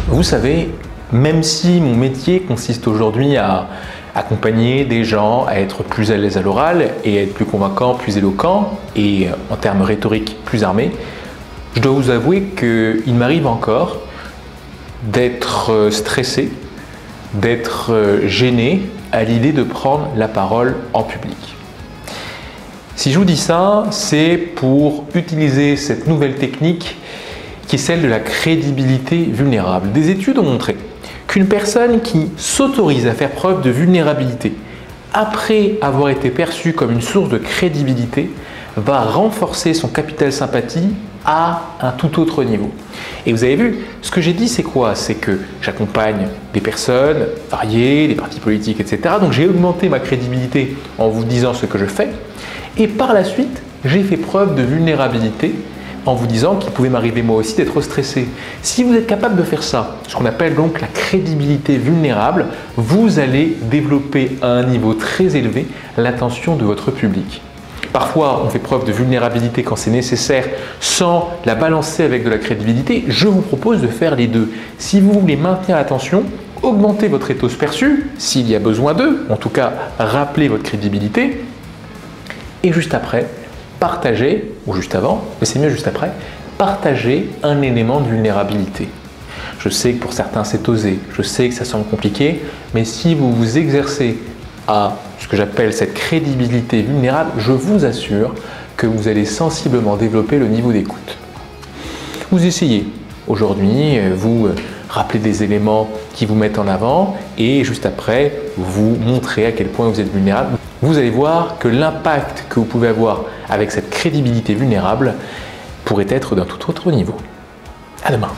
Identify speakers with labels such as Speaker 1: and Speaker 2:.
Speaker 1: Vous savez, même si mon métier consiste aujourd'hui à accompagner des gens à être plus à l'aise à l'oral et à être plus convaincant, plus éloquent et en termes rhétoriques plus armés, je dois vous avouer qu'il m'arrive encore d'être stressé, d'être gêné à l'idée de prendre la parole en public. Si je vous dis ça, c'est pour utiliser cette nouvelle technique qui est celle de la crédibilité vulnérable. Des études ont montré qu'une personne qui s'autorise à faire preuve de vulnérabilité après avoir été perçue comme une source de crédibilité va renforcer son capital sympathie à un tout autre niveau. Et vous avez vu, ce que j'ai dit, c'est quoi? C'est que j'accompagne des personnes variées, des partis politiques, etc. Donc j'ai augmenté ma crédibilité en vous disant ce que je fais. Et par la suite, j'ai fait preuve de vulnérabilité en vous disant qu'il pouvait m'arriver moi aussi d'être stressé. Si vous êtes capable de faire ça, ce qu'on appelle donc la crédibilité vulnérable, vous allez développer à un niveau très élevé l'attention de votre public. Parfois, on fait preuve de vulnérabilité quand c'est nécessaire sans la balancer avec de la crédibilité. Je vous propose de faire les deux. Si vous voulez maintenir l'attention, augmentez votre ethos perçu, s'il y a besoin d'eux, en tout cas, rappelez votre crédibilité. Et juste après, partagez, ou juste avant, mais c'est mieux juste après, partagez un élément de vulnérabilité. Je sais que pour certains c'est osé, je sais que ça semble compliqué, mais si vous vous exercez à ce que j'appelle cette crédibilité vulnérable, je vous assure que vous allez sensiblement développer le niveau d'écoute. Vous essayez aujourd'hui, vous rappelez des éléments qui vous mettent en avant et juste après, vous montrez à quel point vous êtes vulnérable. Vous allez voir que l'impact que vous pouvez avoir avec cette crédibilité vulnérable pourrait être d'un tout autre niveau. À demain.